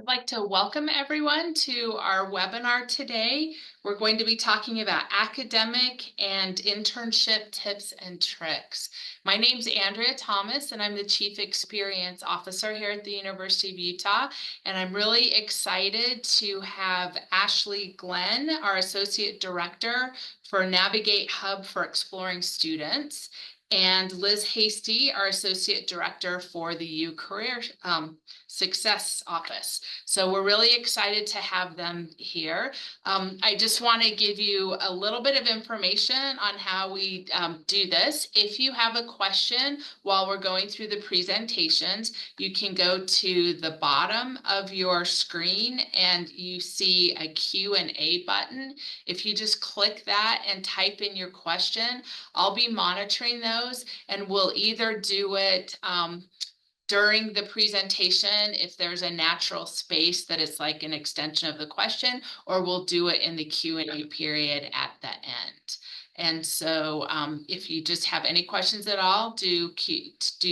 I'd like to welcome everyone to our webinar today. We're going to be talking about academic and internship tips and tricks. My name's Andrea Thomas, and I'm the Chief Experience Officer here at the University of Utah. And I'm really excited to have Ashley Glenn, our Associate Director for Navigate Hub for Exploring Students, and Liz Hasty, our Associate Director for the U Career Success Office. So we're really excited to have them here. I just want to give you a little bit of information on how we do this. If you have a question while we're going through the presentations, you can go to the bottom of your screen and you see a Q&A button. If you just click that and type in your question, I'll be monitoring those, and we'll either do it during the presentation if there's a natural space that it's like an extension of the question, or we'll do it in the Q&A period at the end. And so if you just have any questions at all, do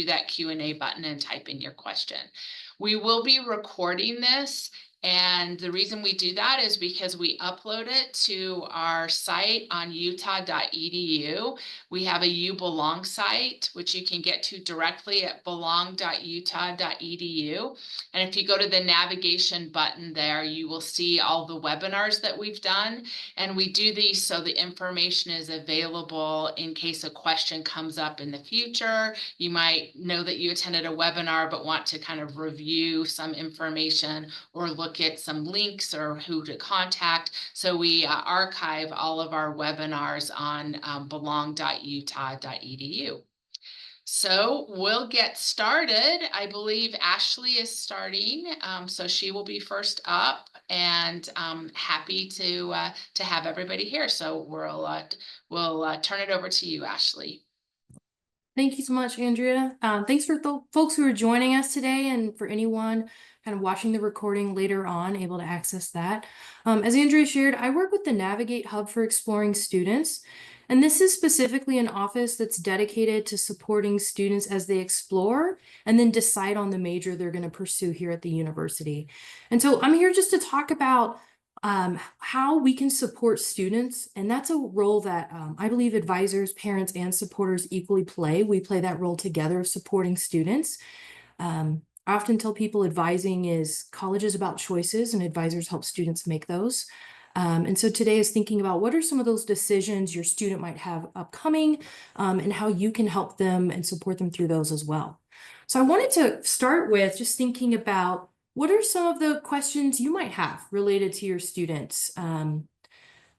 that Q&A button and type in your question. We will be recording this, and the reason we do that is because we upload it to our site on utah.edu. We have a You Belong site, which you can get to directly at belong.utah.edu. And if you go to the navigation button there, you will see all the webinars that we've done. And we do these so the information is available in case a question comes up in the future. You might know that you attended a webinar but want to kind of review some information or look at some links or who to contact. So we archive all of our webinars on belong.utah.edu. So we'll get started. I believe Ashley is starting, so she will be first up, and happy to have everybody here. So we'll turn it over to you, Ashley. Thank you so much, Andrea. Thanks for the folks who are joining us today, and for anyone kind of watching the recording later on, able to access that. As Andrea shared, I work with the Navigate Hub for Exploring Students, and this is specifically an office that's dedicated to supporting students as they explore and then decide on the major they're going to pursue here at the university. And so I'm here just to talk about how we can support students. And that's a role that I believe advisors, parents, and supporters equally play. We play that role together of supporting students. I often tell people advising is college is about choices, and advisors help students make those. And so today is thinking about what are some of those decisions your student might have upcoming, and how you can help them and support them through those as well. So I wanted to start with just thinking about what are some of the questions you might have related to your students?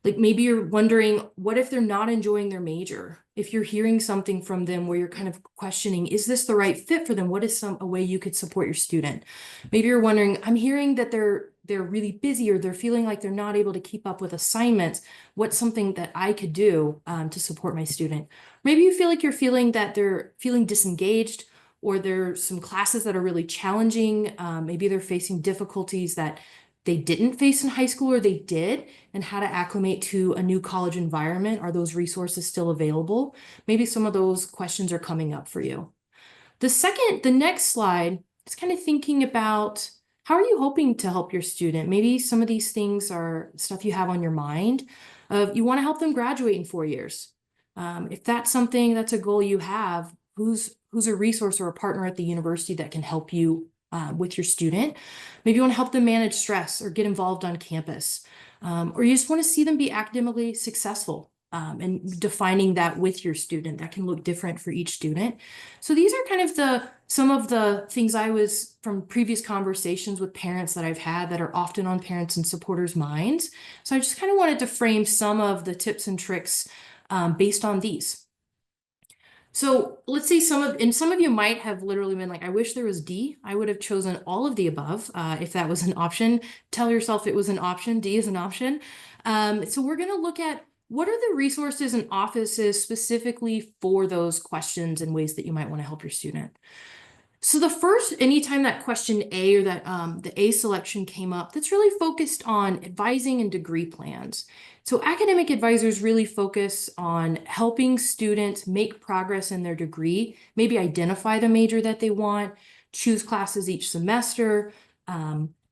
Like maybe you're wondering, what if they're not enjoying their major? If you're hearing something from them where you're kind of questioning, is this the right fit for them? What is a way you could support your student? Maybe you're wondering, I'm hearing that they're really busy, or they're feeling like they're not able to keep up with assignments. What's something that I could do to support my student? Maybe you feel like you're feeling that they're feeling disengaged, or there's some classes that are really challenging. Maybe they're facing difficulties that they didn't face in high school, or they did, and how to acclimate to a new college environment. Are those resources still available? Maybe some of those questions are coming up for you. The next slide is kind of thinking about, how are you hoping to help your student? Maybe some of these things are stuff you have on your mind. You want to help them graduate in 4 years. If that's something, that's a goal you have, who's a resource or a partner at the university that can help you with your student? Maybe you want to help them manage stress or get involved on campus, or you just want to see them be academically successful, and defining that with your student. That can look different for each student. So these are kind of some of the things from previous conversations with parents that I've had that are often on parents and supporters' minds. So I just kind of wanted to frame some of the tips and tricks based on these. So let's say some of you might have literally been like, I wish there was D. I would have chosen all of the above if that was an option. Tell yourself it was an option. D is an option. So we're going to look at what are the resources and offices specifically for those questions and ways that you might want to help your student. So the first, anytime that question A or that the A selection came up, that's really focused on advising and degree plans. So academic advisors really focus on helping students make progress in their degree, maybe identify the major that they want, choose classes each semester,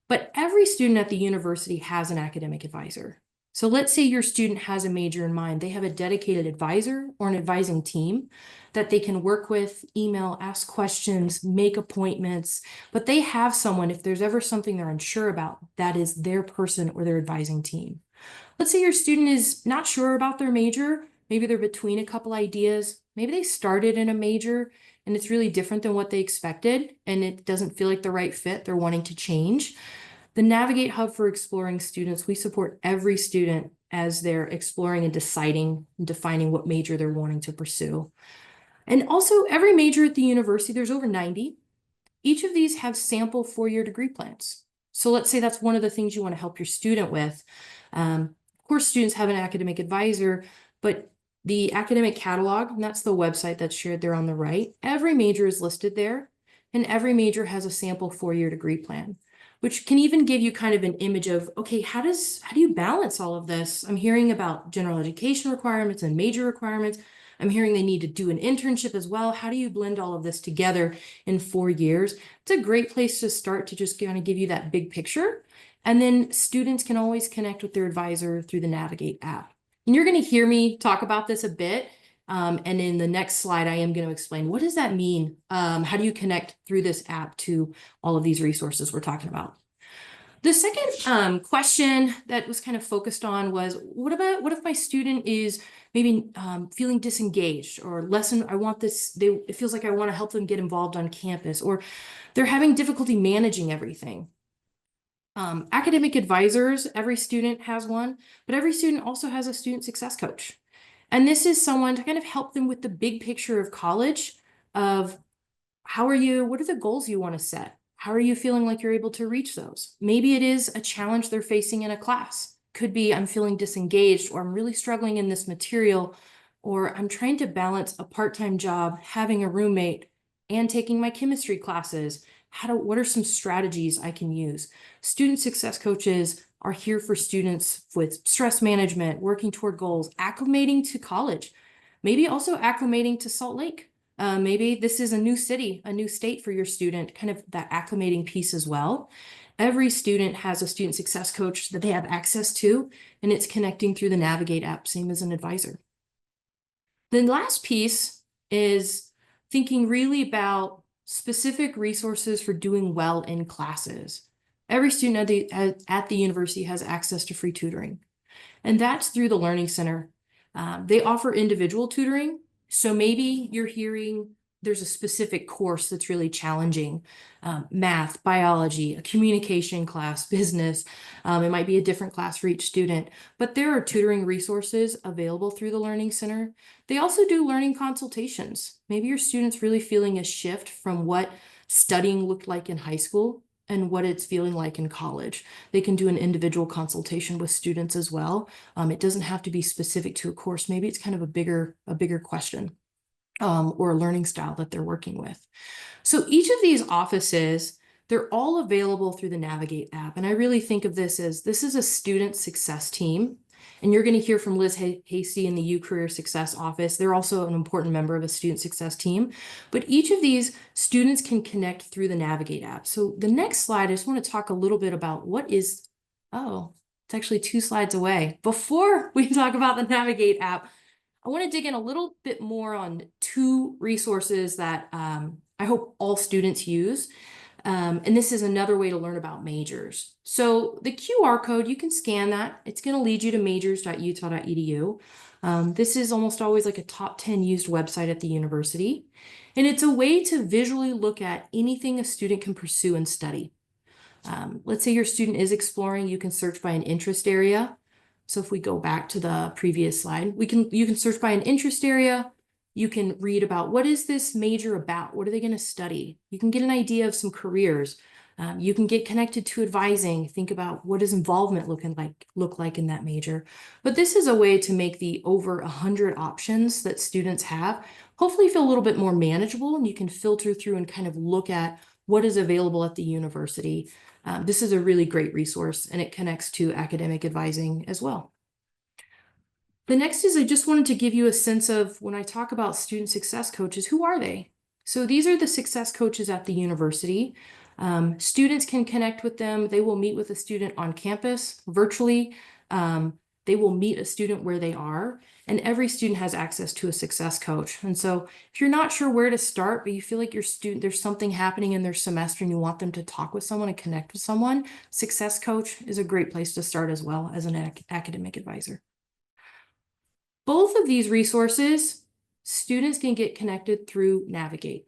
But every student at the university has an academic advisor. So let's say your student has a major in mind. They have a dedicated advisor or an advising team that they can work with, email, ask questions, make appointments, but they have someone, if there's ever something they're unsure about, that is their person or their advising team. Let's say your student is not sure about their major. Maybe they're between a couple ideas. Maybe they started in a major and it's really different than what they expected and it doesn't feel like the right fit. They're wanting to change. The Navigate Hub for Exploring Students, we support every student as they're exploring and deciding and defining what major they're wanting to pursue. And also every major at the university, there's over 90. Each of these have sample four-year degree plans. So let's say that's one of the things you want to help your student with. Of course, students have an academic advisor, but the academic catalog, and that's the website that's shared there on the right, every major is listed there, and every major has a sample four-year degree plan, which can even give you kind of an image of, okay, how do you balance all of this? I'm hearing about general education requirements and major requirements. I'm hearing they need to do an internship as well. How do you blend all of this together in 4 years? It's a great place to start to just kind of give you that big picture. And then students can always connect with their advisor through the Navigate app. And you're going to hear me talk about this a bit. And in the next slide, I am going to explain, what does that mean? How do you connect through this app to all of these resources we're talking about? The second question that was kind of focused on was, what if my student is maybe feeling disengaged or it feels like I want to help them get involved on campus, or they're having difficulty managing everything. Academic advisors, every student has one, but every student also has a student success coach. And this is someone to kind of help them with the big picture of college, of what are the goals you want to set? How are you feeling like you're able to reach those? Maybe it is a challenge they're facing in a class. Could be, I'm feeling disengaged, or I'm really struggling in this material, or I'm trying to balance a part-time job, having a roommate, and taking my chemistry classes. What are some strategies I can use? Student success coaches are here for students with stress management, working toward goals, acclimating to college, maybe also acclimating to Salt Lake. Maybe this is a new city, a new state for your student, kind of that acclimating piece as well. Every student has a student success coach that they have access to, and it's connecting through the Navigate app, same as an advisor. The last piece is thinking really about specific resources for doing well in classes. Every student at the university has access to free tutoring, and that's through the Learning Center. They offer individual tutoring. So maybe you're hearing there's a specific course that's really challenging, math, biology, a communication class, business. It might be a different class for each student, but there are tutoring resources available through the Learning Center. They also do learning consultations. Maybe your student's really feeling a shift from what studying looked like in high school and what it's feeling like in college. They can do an individual consultation with students as well. It doesn't have to be specific to a course. Maybe it's kind of a bigger question or a learning style that they're working with. So each of these offices, they're all available through the Navigate app. And I really think of this is a student success team. And you're going to hear from Liz Hasty in the U Career Success office. They're also an important member of a student success team. But each of these students can connect through the Navigate app. So the next slide, I just want to talk a little bit about it's actually 2 slides away. Before we talk about the Navigate app, I want to dig in a little bit more on 2 resources that I hope all students use. And this is another way to learn about majors. So the QR code, you can scan that. It's going to lead you to majors.utah.edu. This is almost always like a top 10 used website at the university. And it's a way to visually look at anything a student can pursue and study. Let's say your student is exploring, you can search by an interest area. So if we go back to the previous slide, you can search by an interest area. You can read about what is this major about? What are they going to study? You can get an idea of some careers. You can get connected to advising. Think about what does involvement look like in that major. But this is a way to make the over 100 options that students have hopefully feel a little bit more manageable, and you can filter through and kind of look at what is available at the university. This is a really great resource, and it connects to academic advising as well. The next is I just wanted to give you a sense of when I talk about student success coaches, who are they? So these are the success coaches at the university. Students can connect with them. They will meet with a student on campus virtually. They will meet a student where they are, and every student has access to a success coach. And so if you're not sure where to start, but you feel like your student, there's something happening in their semester and you want them to talk with someone and connect with someone, success coach is a great place to start as well as an academic advisor. Both of these resources, students can get connected through Navigate.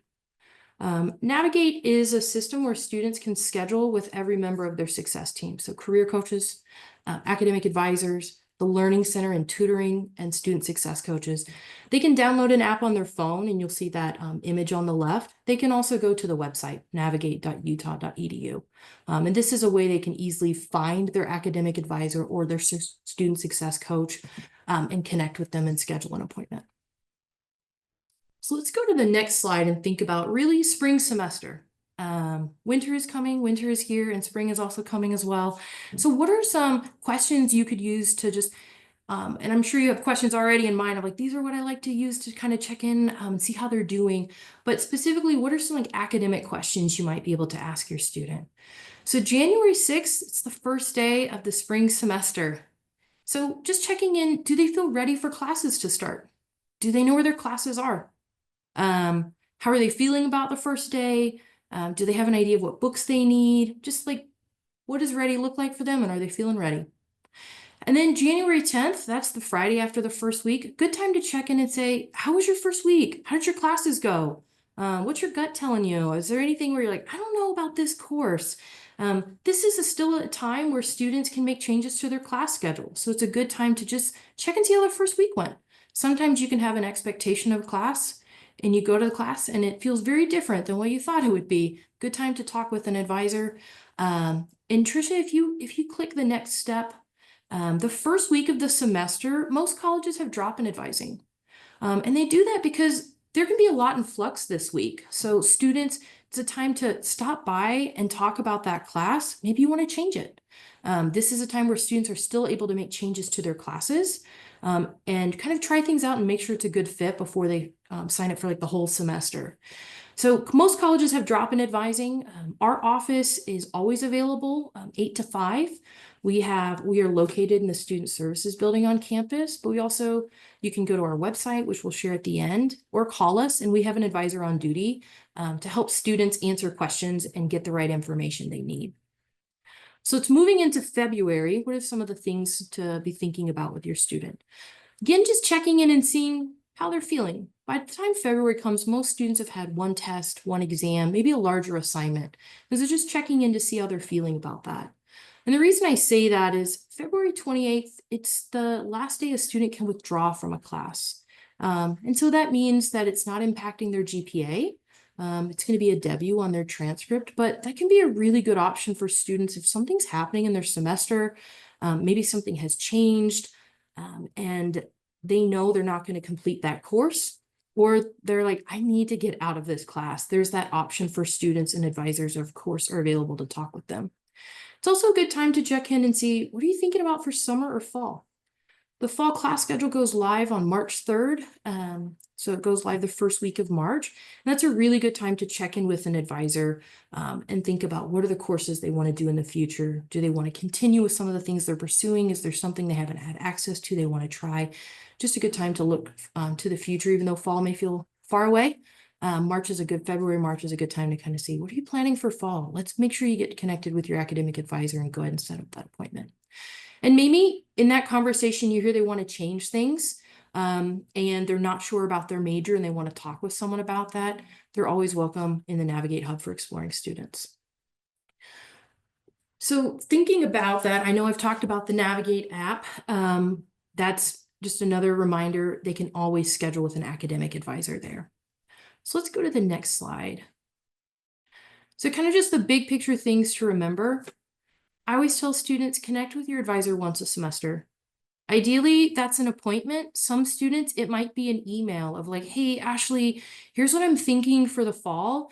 Navigate is a system where students can schedule with every member of their success team. So career coaches, academic advisors, the Learning Center and tutoring and student success coaches. They can download an app on their phone and you'll see that image on the left. They can also go to the website, navigate.utah.edu. And this is a way they can easily find their academic advisor or their student success coach and connect with them and schedule an appointment. So let's go to the next slide and think about really spring semester. Winter is coming, winter is here, and spring is also coming as well. So what are some questions you could use to just, and I'm sure you have questions already in mind of like, these are what I like to use to kind of check in and see how they're doing. But specifically, what are some like academic questions you might be able to ask your student? So January 6th, it's the first day of the spring semester. So just checking in, do they feel ready for classes to start? Do they know where their classes are? How are they feeling about the first day? Do they have an idea of what books they need? Just like, what does ready look like for them, and are they feeling ready? And then January 10th, that's the Friday after the first week. Good time to check in and say, how was your first week? How did your classes go? What's your gut telling you? Is there anything where you're like, I don't know about this course? This is still a time where students can make changes to their class schedule. So it's a good time to just check and see how the first week went. Sometimes you can have an expectation of class and you go to the class and it feels very different than what you thought it would be. Good time to talk with an advisor. And Tricia, if you click the next step, the first week of the semester, most colleges have drop-in advising. And they do that because there can be a lot in flux this week. So students, it's a time to stop by and talk about that class. Maybe you want to change it. This is a time where students are still able to make changes to their classes and kind of try things out and make sure it's a good fit before they sign up for like the whole semester. So most colleges have drop-in advising. Our office is always available 8 to 5. We are located in the Student Services building on campus, but you can go to our website, which we'll share at the end, or call us, and we have an advisor on duty to help students answer questions and get the right information they need. So it's moving into February. What are some of the things to be thinking about with your student? Again, just checking in and seeing how they're feeling. By the time February comes, most students have had one test, one exam, maybe a larger assignment. And so just checking in to see how they're feeling about that. And the reason I say that is February 28th, it's the last day a student can withdraw from a class. And so that means that it's not impacting their GPA. It's going to be a W on their transcript, but that can be a really good option for students if something's happening in their semester, maybe something has changed, and they know they're not going to complete that course, or they're like, I need to get out of this class. There's that option for students, and advisors, of course, are available to talk with them. It's also a good time to check in and see, what are you thinking about for summer or fall? The fall class schedule goes live on March 3rd. So it goes live the first week of March. And that's a really good time to check in with an advisor and think about what are the courses they want to do in the future. Do they want to continue with some of the things they're pursuing? Is there something they haven't had access to they want to try? Just a good time to look to the future, even though fall may feel far away. February, March is a good time to kind of see, what are you planning for fall? Let's make sure you get connected with your academic advisor and go ahead and set up that appointment. And maybe in that conversation, you hear they want to change things and they're not sure about their major and they want to talk with someone about that. They're always welcome in the Navigate Hub for exploring students. So thinking about that, I know I've talked about the Navigate app. That's just another reminder, they can always schedule with an academic advisor there. So let's go to the next slide. So kind of just the big picture things to remember. I always tell students, connect with your advisor once a semester. Ideally, that's an appointment. Some students, it might be an email of like, hey, Ashley, here's what I'm thinking for the fall.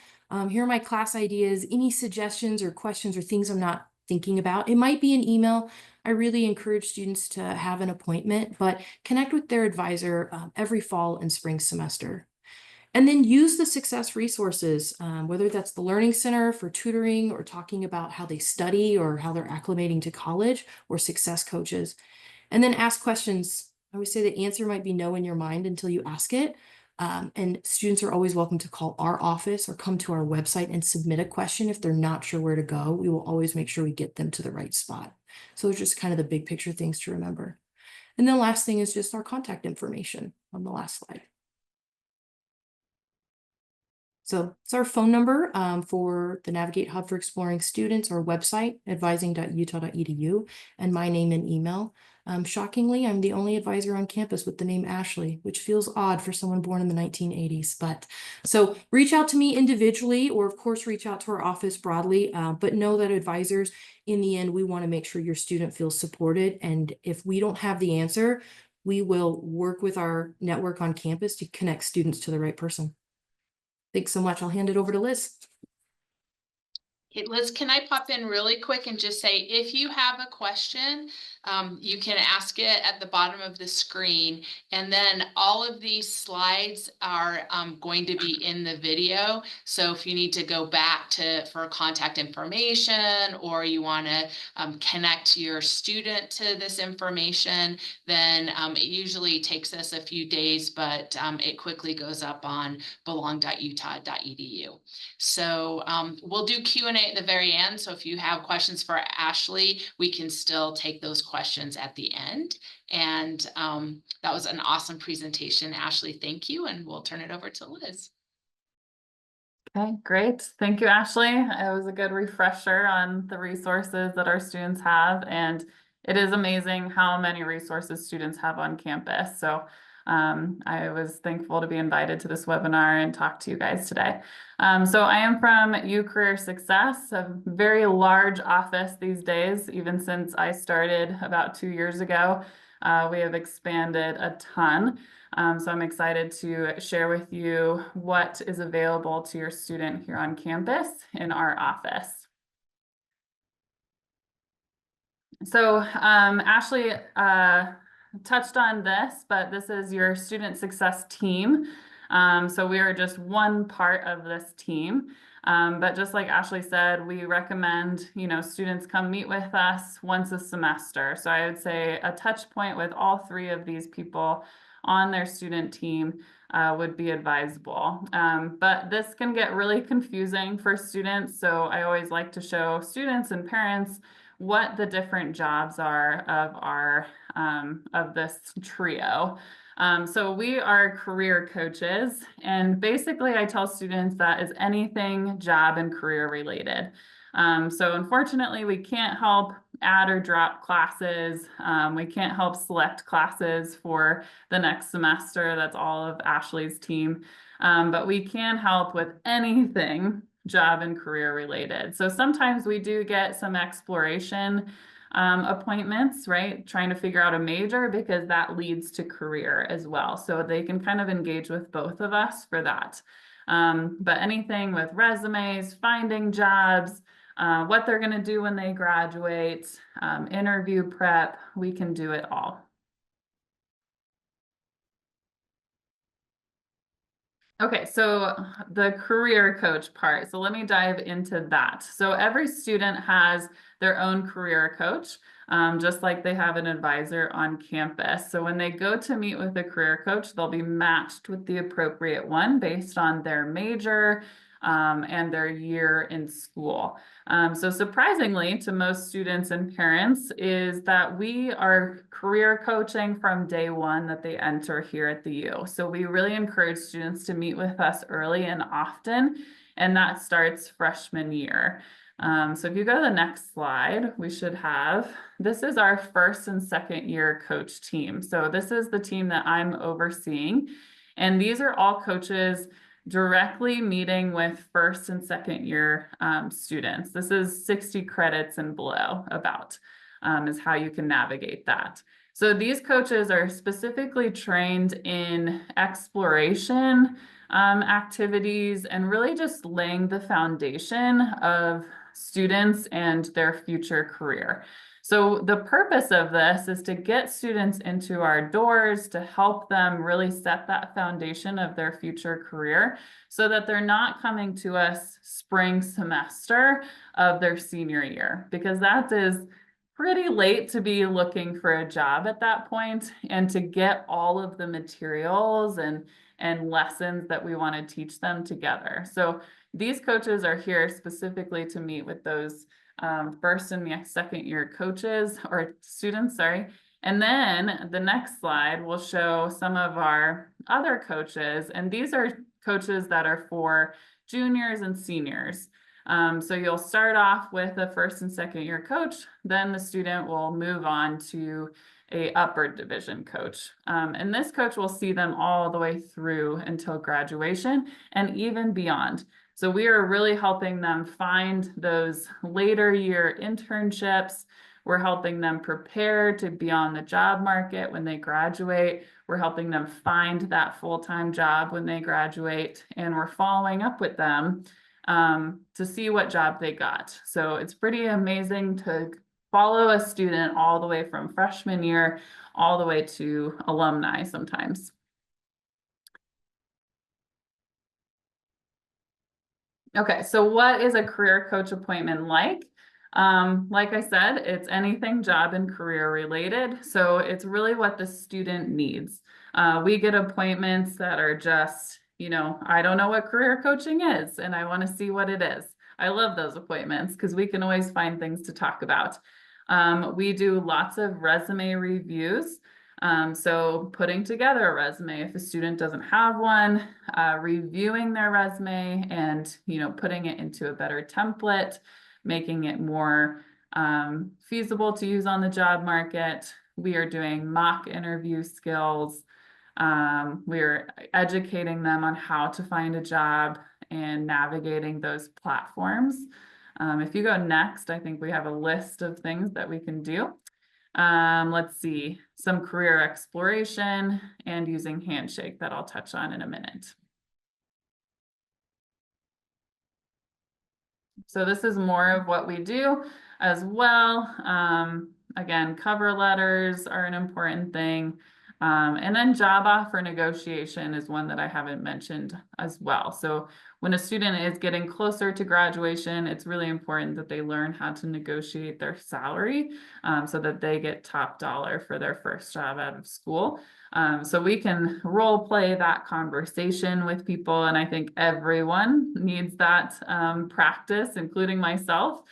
Here are my class ideas. Any suggestions or questions or things I'm not thinking about? It might be an email. I really encourage students to have an appointment, but connect with their advisor every fall and spring semester. And then use the success resources, whether that's the Learning Center for tutoring or talking about how they study or how they're acclimating to college, or success coaches. And then ask questions. I always say the answer might be no in your mind until you ask it. And students are always welcome to call our office or come to our website and submit a question if they're not sure where to go. We will always make sure we get them to the right spot. So those are just kind of the big picture things to remember. And the last thing is just our contact information on the last slide. So it's our phone number for the Navigate Hub for Exploring Students, our website, advising.utah.edu, and my name and email. Shockingly, I'm the only advisor on campus with the name Ashley, which feels odd for someone born in the 1980s. But so reach out to me individually, or of course, reach out to our office broadly. But know that advisors, in the end, we want to make sure your student feels supported. And if we don't have the answer, we will work with our network on campus to connect students to the right person. Thanks so much. I'll hand it over to Liz. Hey, Liz, can I pop in really quick and just say, if you have a question, you can ask it at the bottom of the screen. And then all of these slides are going to be in the video. So if you need to go back for contact information, or you want to connect your student to this information, then it usually takes us a few days, but it quickly goes up on belong.utah.edu. So we'll do Q&A at the very end. So if you have questions for Ashley, we can still take those questions at the end. And that was an awesome presentation, Ashley. Thank you. And we'll turn it over to Liz. Okay, great. Thank you, Ashley. It was a good refresher on the resources that our students have, and it is amazing how many resources students have on campus. So I was thankful to be invited to this webinar and talk to you guys today. So I am from U Career Success, a very large office these days. Even since I started about 2 years ago, we have expanded a ton. So I'm excited to share with you what is available to your student here on campus in our office. So Ashley touched on this, but this is your student success team. So we are just one part of this team. But just like Ashley said, we recommend, students come meet with us once a semester. So I would say a touch point with all three of these people on their student team would be advisable. But this can get really confusing for students. So I always like to show students and parents what the different jobs are of our of this trio. So we are career coaches, and basically I tell students that is anything job and career related. So unfortunately, we can't help add or drop classes. We can't help select classes for the next semester. That's all of Ashley's team. But we can help with anything job and career related. So sometimes we do get some exploration appointments, right? Trying to figure out a major, because that leads to career as well. So they can kind of engage with both of us for that. But anything with resumes, finding jobs, what they're going to do when they graduate, interview prep, we can do it all. Okay, so the career coach part. So let me dive into that. So every student has their own career coach, just like they have an advisor on campus. So when they go to meet with a career coach, they'll be matched with the appropriate one based on their major and their year in school. So surprisingly to most students and parents is that we are career coaching from day one that they enter here at the U. So we really encourage students to meet with us early and often, and that starts freshman year. So if you go to the next slide, we should have, this is our first and second year coach team. So this is the team that I'm overseeing, and these are all coaches directly meeting with first and second year students. This is 60 credits and below about is how you can navigate that. So these coaches are specifically trained in exploration activities and really just laying the foundation of students and their future career. So the purpose of this is to get students into our doors to help them really set that foundation of their future career so that they're not coming to us spring semester of their senior year, because that is pretty late to be looking for a job at that point and to get all of the materials and lessons that we want to teach them together. So these coaches are here specifically to meet with those first and second year coaches or students, sorry. And then the next slide will show some of our other coaches. And these are coaches that are for juniors and seniors. So you'll start off with a first and second year coach, then the student will move on to a upper division coach. And this coach will see them all the way through until graduation and even beyond. So we are really helping them find those later year internships. We're helping them prepare to be on the job market when they graduate. We're helping them find that full-time job when they graduate, and we're following up with them to see what job they got. So it's pretty amazing to follow a student all the way from freshman year all the way to alumni sometimes. Okay, so what is a career coach appointment like? Like I said, it's anything job and career related. So it's really what the student needs. We get appointments that are just, I don't know what career coaching is, and I want to see what it is. I love those appointments because we can always find things to talk about. We do lots of resume reviews. So putting together a resume, if a student doesn't have one, reviewing their resume and, putting it into a better template, making it more feasible to use on the job market. We are doing mock interview skills. We're educating them on how to find a job and navigating those platforms. If you go next, I think we have a list of things that we can do. Let's see, some career exploration and using Handshake that I'll touch on in a minute. So this is more of what we do as well. Again, cover letters are an important thing. And then job offer negotiation is one that I haven't mentioned as well. So when a student is getting closer to graduation, it's really important that they learn how to negotiate their salary so that they get top dollar for their first job out of school. So we can role play that conversation with people, and I think everyone needs that practice, including myself,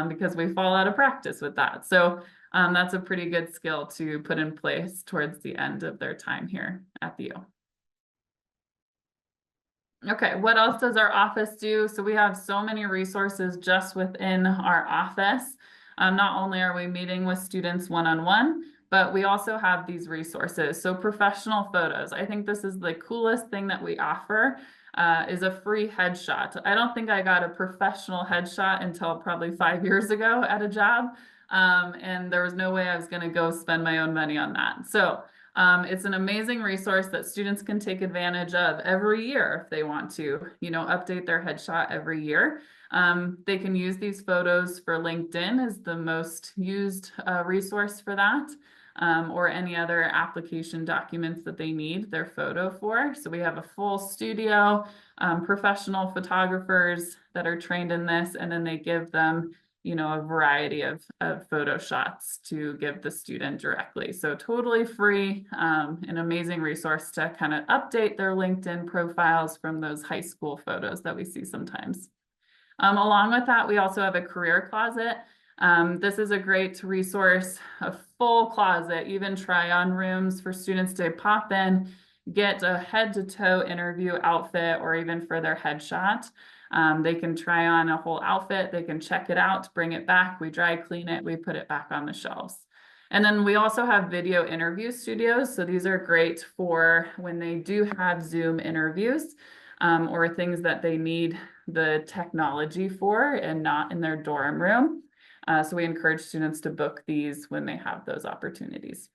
because we fall out of practice with that. So that's a pretty good skill to put in place towards the end of their time here at the U. Okay, what else does our office do? So we have so many resources just within our office. Not only are we meeting with students one-on-one, but we also have these resources. So professional photos. I think this is the coolest thing that we offer is a free headshot. I don't think I got a professional headshot until probably 5 years ago at a job. And there was no way I was going to go spend my own money on that. So it's an amazing resource that students can take advantage of every year if they want to, update their headshot every year. They can use these photos for LinkedIn as the most used resource for that, or any other application documents that they need their photo for. So we have a full studio, professional photographers that are trained in this, and then they give them a variety of photo shots to give the student directly. So totally free, an amazing resource to kind of update their LinkedIn profiles from those high school photos that we see sometimes. Along with that, we also have a career closet. This is a great resource, a full closet, even try-on rooms for students to pop in, get a head-to-toe interview outfit, or even for their headshot. They can try on a whole outfit, they can check it out, bring it back, we dry clean it, we put it back on the shelves. And then we also have video interview studios. So these are great for when they do have Zoom interviews or things that they need the technology for and not in their dorm room. So we encourage students to book these when they have those opportunities.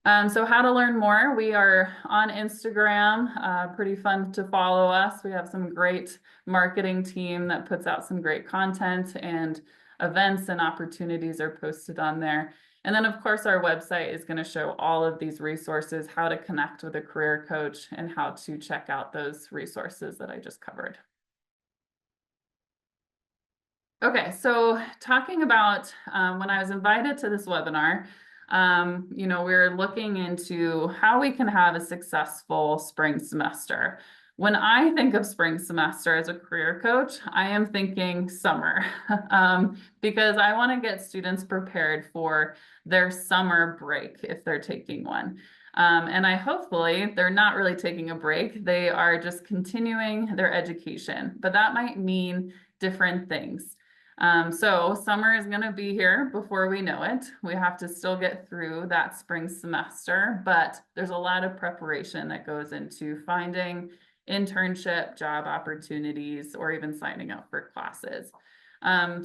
So how to learn more, we are on Instagram, pretty fun to follow us. We have some great marketing team that puts out some great content, and events and opportunities are posted on there. And then of course our website is going to show all of these resources, how to connect with a career coach and how to check out those resources that I just covered. Okay, so talking about when I was invited to this webinar, we're looking into how we can have a successful spring semester. When I think of spring semester as a career coach, I am thinking summer because I want to get students prepared for their summer break if they're taking one. And hopefully they're not really taking a break. They are just continuing their education, but that might mean different things. So summer is going to be here before we know it. We have to still get through that spring semester, but there's a lot of preparation that goes into finding internship, job opportunities, or even signing up for classes.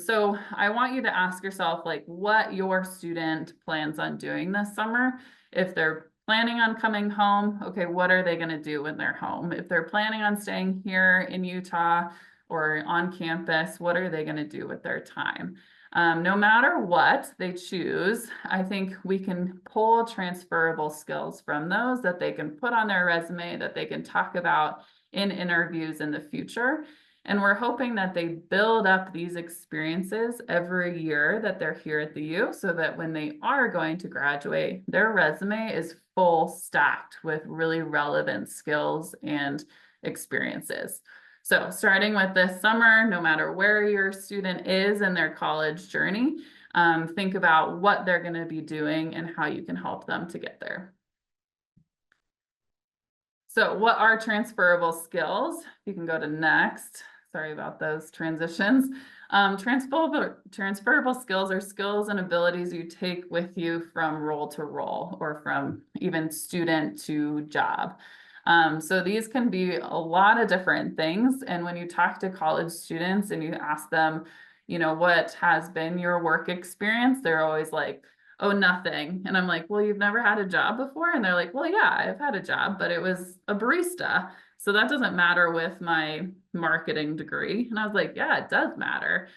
So I want you to ask yourself like what your student plans on doing this summer. If they're planning on coming home, okay, what are they going to do when they're home? If they're planning on staying here in Utah, or on campus, what are they going to do with their time? No matter what they choose, I think we can pull transferable skills from those that they can put on their resume, that they can talk about in interviews in the future. And we're hoping that they build up these experiences every year that they're here at the U, so that when they are going to graduate, their resume is full stacked with really relevant skills and experiences. So starting with this summer, no matter where your student is in their college journey, think about what they're going to be doing and how you can help them to get there. So what are transferable skills? You can go to next. Sorry about those transitions. Transferable skills are skills and abilities you take with you from role to role or from even student to job. So these can be a lot of different things. And when you talk to college students and you ask them, what has been your work experience, they're always like, oh, nothing. And I'm like, well, you've never had a job before? And they're like, well, yeah, I've had a job, but it was a barista. So that doesn't matter with my marketing degree. And I was like, yeah, it does matter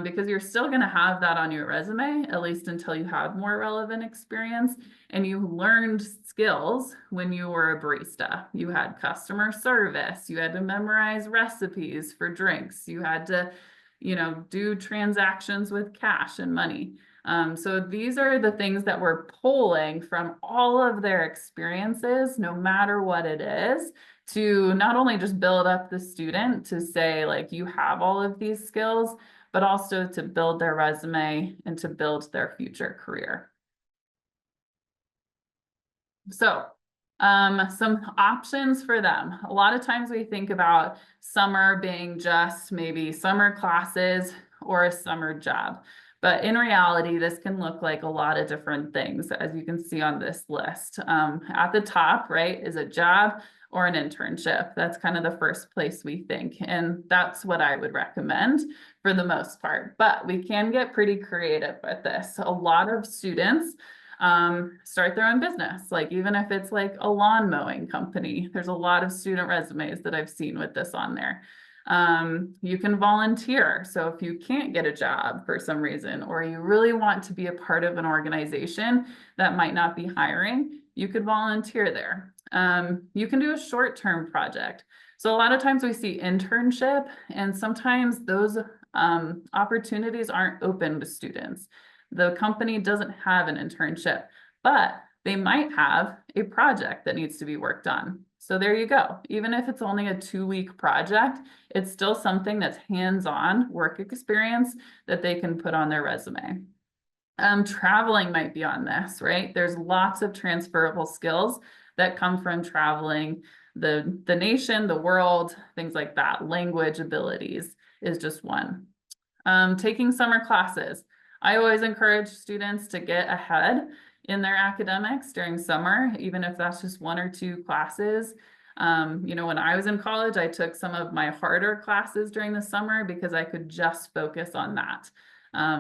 because you're still going to have that on your resume, at least until you have more relevant experience. And you learned skills when you were a barista. You had customer service, you had to memorize recipes for drinks, you had to, do transactions with cash and money. So these are the things that we're pulling from all of their experiences, no matter what it is, to not only just build up the student to say like you have all of these skills, but also to build their resume and to build their future career. So some options for them. A lot of times we think about summer being just maybe summer classes or a summer job. But in reality, this can look like a lot of different things, as you can see on this list. At the top, right, is a job or an internship. That's kind of the first place we think. And that's what I would recommend for the most part. But we can get pretty creative with this. A lot of students start their own business, like even if it's like a lawn mowing company. There's a lot of student resumes that I've seen with this on there. You can volunteer. So if you can't get a job for some reason, or you really want to be a part of an organization that might not be hiring, you could volunteer there. You can do a short-term project. So a lot of times we see internship, and sometimes those opportunities aren't open to students. The company doesn't have an internship, but they might have a project that needs to be worked on. So there you go. Even if it's only a 2-week project, it's still something that's hands-on work experience that they can put on their resume. Traveling might be on this, right? There's lots of transferable skills that come from traveling the nation, the world, things like that. Language abilities is just one. Taking summer classes. I always encourage students to get ahead in their academics during summer, even if that's just 1 or 2 classes. When I was in college, I took some of my harder classes during the summer because I could just focus on that.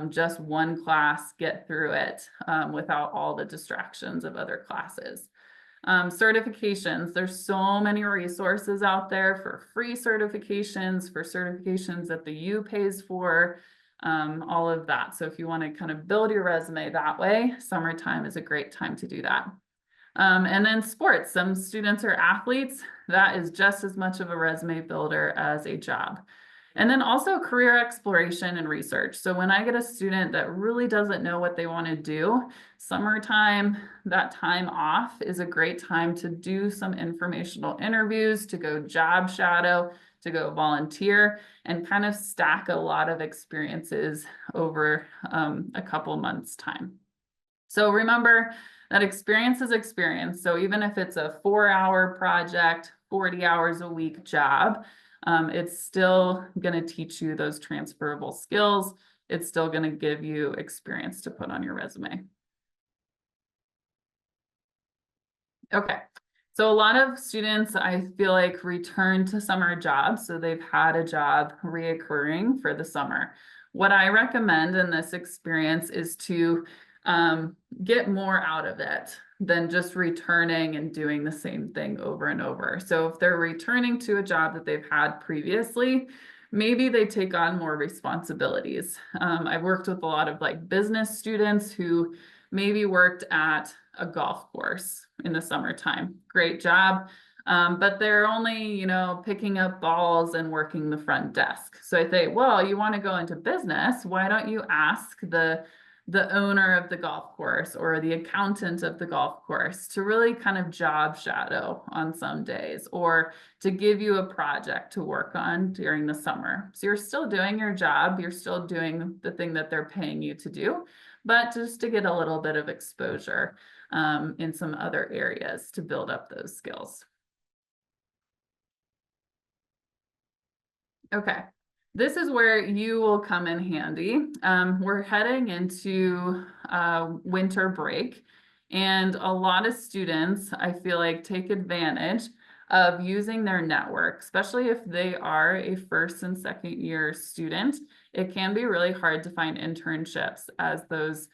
just one class, get through it without all the distractions of other classes. Certifications, there's so many resources out there for free certifications, for certifications that the U pays for, all of that. So if you want to kind of build your resume that way, summertime is a great time to do that. And then sports, some students are athletes. That is just as much of a resume builder as a job. And then also career exploration and research. So when I get a student that really doesn't know what they want to do, summertime, that time off is a great time to do some informational interviews, to go job shadow, to go volunteer, and kind of stack a lot of experiences over a couple months' time. So remember that experience is experience. So even if it's a 4-hour project, 40 hours a week job, it's still going to teach you those transferable skills. It's still going to give you experience to put on your resume. Okay, so a lot of students, I feel like, return to summer jobs. So they've had a job reoccurring for the summer. What I recommend in this experience is to get more out of it than just returning and doing the same thing over and over. So if they're returning to a job that they've had previously, maybe they take on more responsibilities. I've worked with a lot of like business students who maybe worked at a golf course in the summertime. Great job. But they're only, picking up balls and working the front desk. So I think, well, you want to go into business, why don't you ask the owner of the golf course or the accountant of the golf course to really kind of job shadow on some days, or to give you a project to work on during the summer. So you're still doing your job, you're still doing the thing that they're paying you to do, but just to get a little bit of exposure in some other areas to build up those skills. Okay, this is where you will come in handy. We're heading into winter break, and a lot of students, I feel like, take advantage of using their network, especially if they are a first and second year student. It can be really hard to find internships as those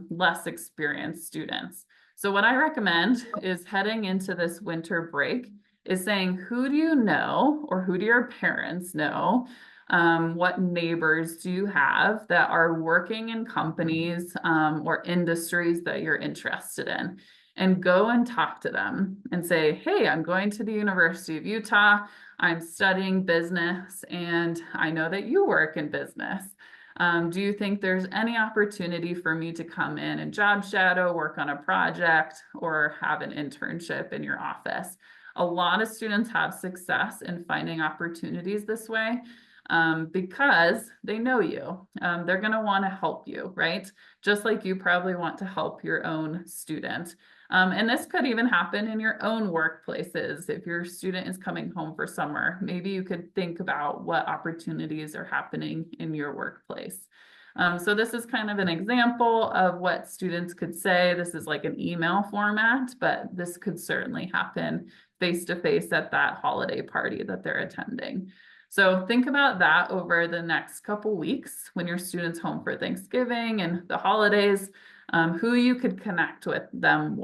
less experienced students. So what I recommend is heading into this winter break is saying, who do you know, or who do your parents know? What neighbors do you have that are working in companies or industries that you're interested in? And go and talk to them and say, hey, I'm going to the University of Utah. I'm studying business, and I know that you work in business. Do you think there's any opportunity for me to come in and job shadow, work on a project, or have an internship in your office? A lot of students have success in finding opportunities this way because they know you. They're going to want to help you, right? Just like you probably want to help your own student. And this could even happen in your own workplaces. If your student is coming home for summer, maybe you could think about what opportunities are happening in your workplace. So this is kind of an example of what students could say. This is like an email format, but this could certainly happen face-to-face at that holiday party that they're attending. So think about that over the next couple weeks when your student's home for Thanksgiving and the holidays, who you could connect with them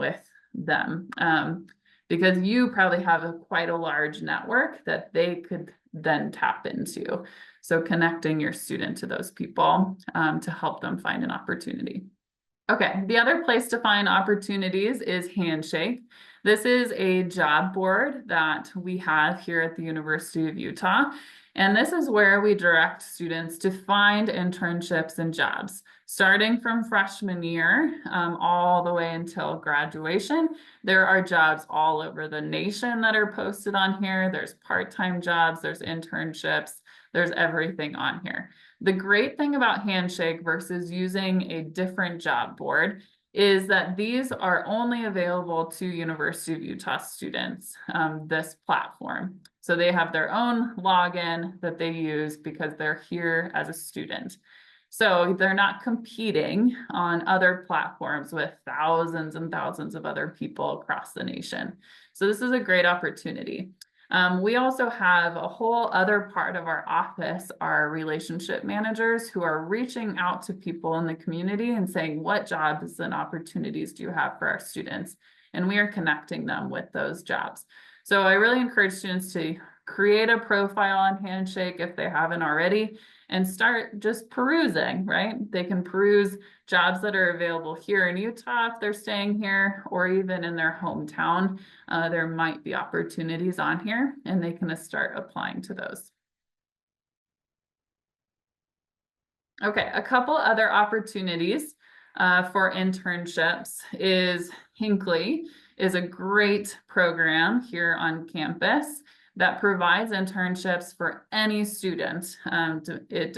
because you probably have quite a large network that they could then tap into. So connecting your student to those people to help them find an opportunity. Okay, the other place to find opportunities is Handshake. This is a job board that we have here at the University of Utah. And this is where we direct students to find internships and jobs. Starting from freshman year all the way until graduation, there are jobs all over the nation that are posted on here. There's part-time jobs, there's internships, there's everything on here. The great thing about Handshake versus using a different job board is that these are only available to University of Utah students, this platform. So they have their own login that they use because they're here as a student. So they're not competing on other platforms with thousands and thousands of other people across the nation. So this is a great opportunity. We also have a whole other part of our office, our relationship managers, who are reaching out to people in the community and saying, what jobs and opportunities do you have for our students? And we are connecting them with those jobs. So I really encourage students to create a profile on Handshake if they haven't already, and start just perusing, right? They can peruse jobs that are available here in Utah if they're staying here, or even in their hometown. There might be opportunities on here, and they can start applying to those. Okay, a couple other opportunities for internships is Hinckley is a great program here on campus that provides internships for any student. It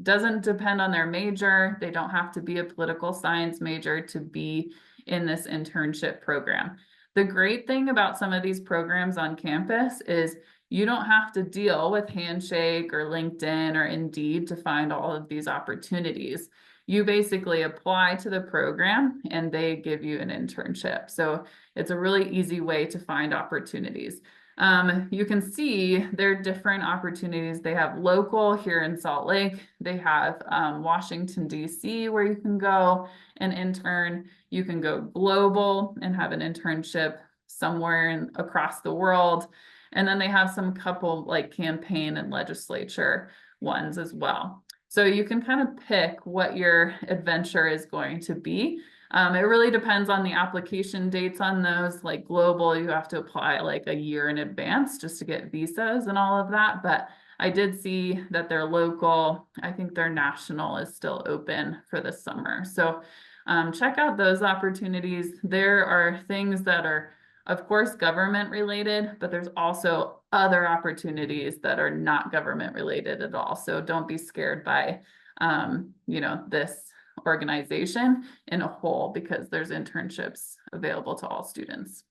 doesn't depend on their major. They don't have to be a political science major to be in this internship program. The great thing about some of these programs on campus is you don't have to deal with Handshake or LinkedIn or Indeed to find all of these opportunities. You basically apply to the program and they give you an internship. So it's a really easy way to find opportunities. You can see there are different opportunities. They have local here in Salt Lake. They have Washington, D.C. where you can go and intern. You can go global and have an internship somewhere across the world. And then they have some couple like campaign and legislature ones as well. So you can kind of pick what your adventure is going to be. It really depends on the application dates on those. Like global, you have to apply like a year in advance just to get visas and all of that. But I did see that their local, I think their national is still open for the summer. So check out those opportunities. There are things that are, of course, government related, but there's also other opportunities that are not government related at all. So don't be scared by, this organization in a whole, because there's internships available to all students.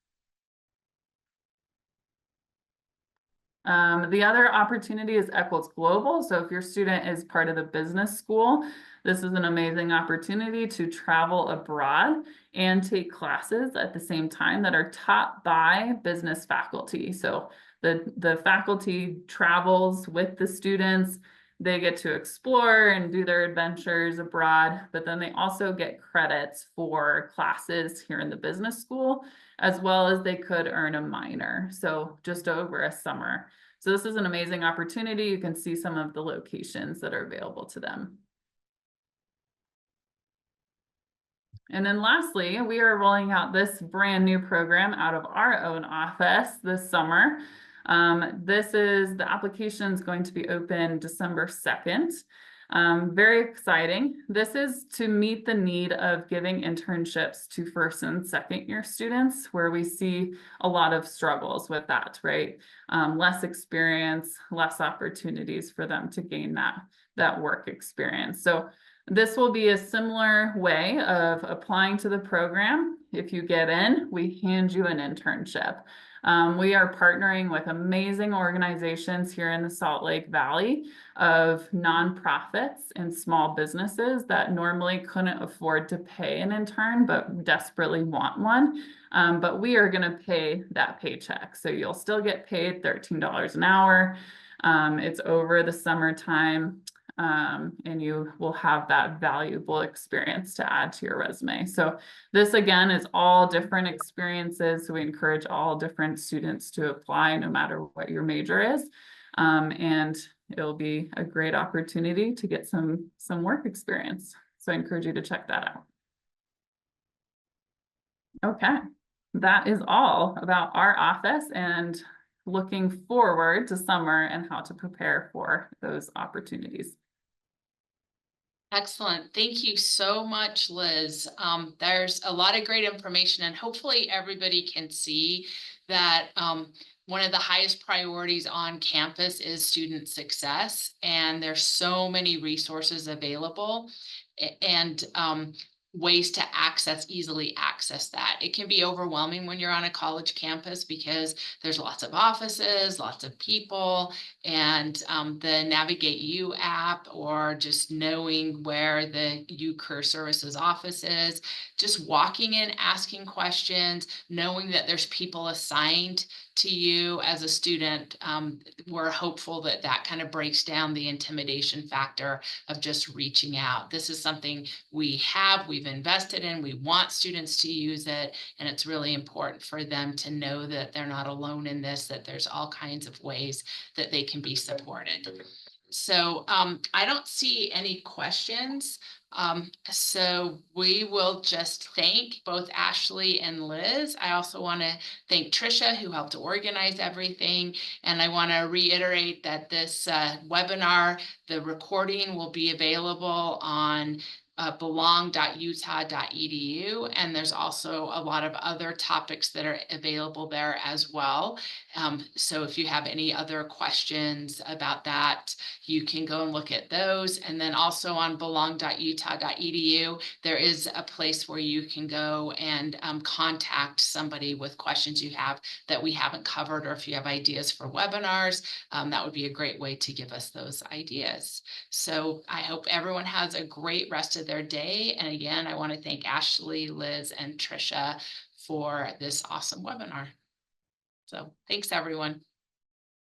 The other opportunity is Eccles Global. So if your student is part of the business school, this is an amazing opportunity to travel abroad and take classes at the same time that are taught by business faculty. So the faculty travels with the students. They get to explore and do their adventures abroad, but then they also get credits for classes here in the business school, as well as they could earn a minor. So just over a summer. So this is an amazing opportunity. You can see some of the locations that are available to them. And then lastly, we are rolling out this brand new program out of our own office this summer. The application is going to be open December 2nd. Very exciting. This is to meet the need of giving internships to first and second year students, where we see a lot of struggles with that, right? Less experience, less opportunities for them to gain that work experience. So this will be a similar way of applying to the program. If you get in, we hand you an internship. We are partnering with amazing organizations here in the Salt Lake Valley of nonprofits and small businesses that normally couldn't afford to pay an intern, but desperately want one. But we are going to pay that paycheck. So you'll still get paid $13 an hour. It's over the summertime. And you will have that valuable experience to add to your resume. So this again is all different experiences. So we encourage all different students to apply no matter what your major is. And it'll be a great opportunity to get some work experience. So I encourage you to check that out. Okay, that is all about our office and looking forward to summer and how to prepare for those opportunities. Excellent. Thank you so much, Liz. There's a lot of great information, and hopefully everybody can see that one of the highest priorities on campus is student success, and there's so many resources available. And ways to easily access that. It can be overwhelming when you're on a college campus because there's lots of offices, lots of people, and the Navigate You app, or just knowing where the U Career Services office is, just walking in, asking questions, knowing that there's people assigned to you as a student. We're hopeful that that kind of breaks down the intimidation factor of just reaching out. This is something we've invested in, we want students to use it, and it's really important for them to know that they're not alone in this, that there's all kinds of ways that they can be supported. So I don't see any questions. So we will just thank both Ashley and Liz. I also want to thank Trisha, who helped to organize everything. And I want to reiterate that this webinar, the recording will be available on belong.utah.edu. And there's also a lot of other topics that are available there as well. So if you have any other questions about that, you can go and look at those. And then also on belong.utah.edu, there is a place where you can go and contact somebody with questions you have that we haven't covered, or if you have ideas for webinars, that would be a great way to give us those ideas. So I hope everyone has a great rest of their day. And again, I want to thank Ashley, Liz, and Trisha for this awesome webinar. So thanks, everyone.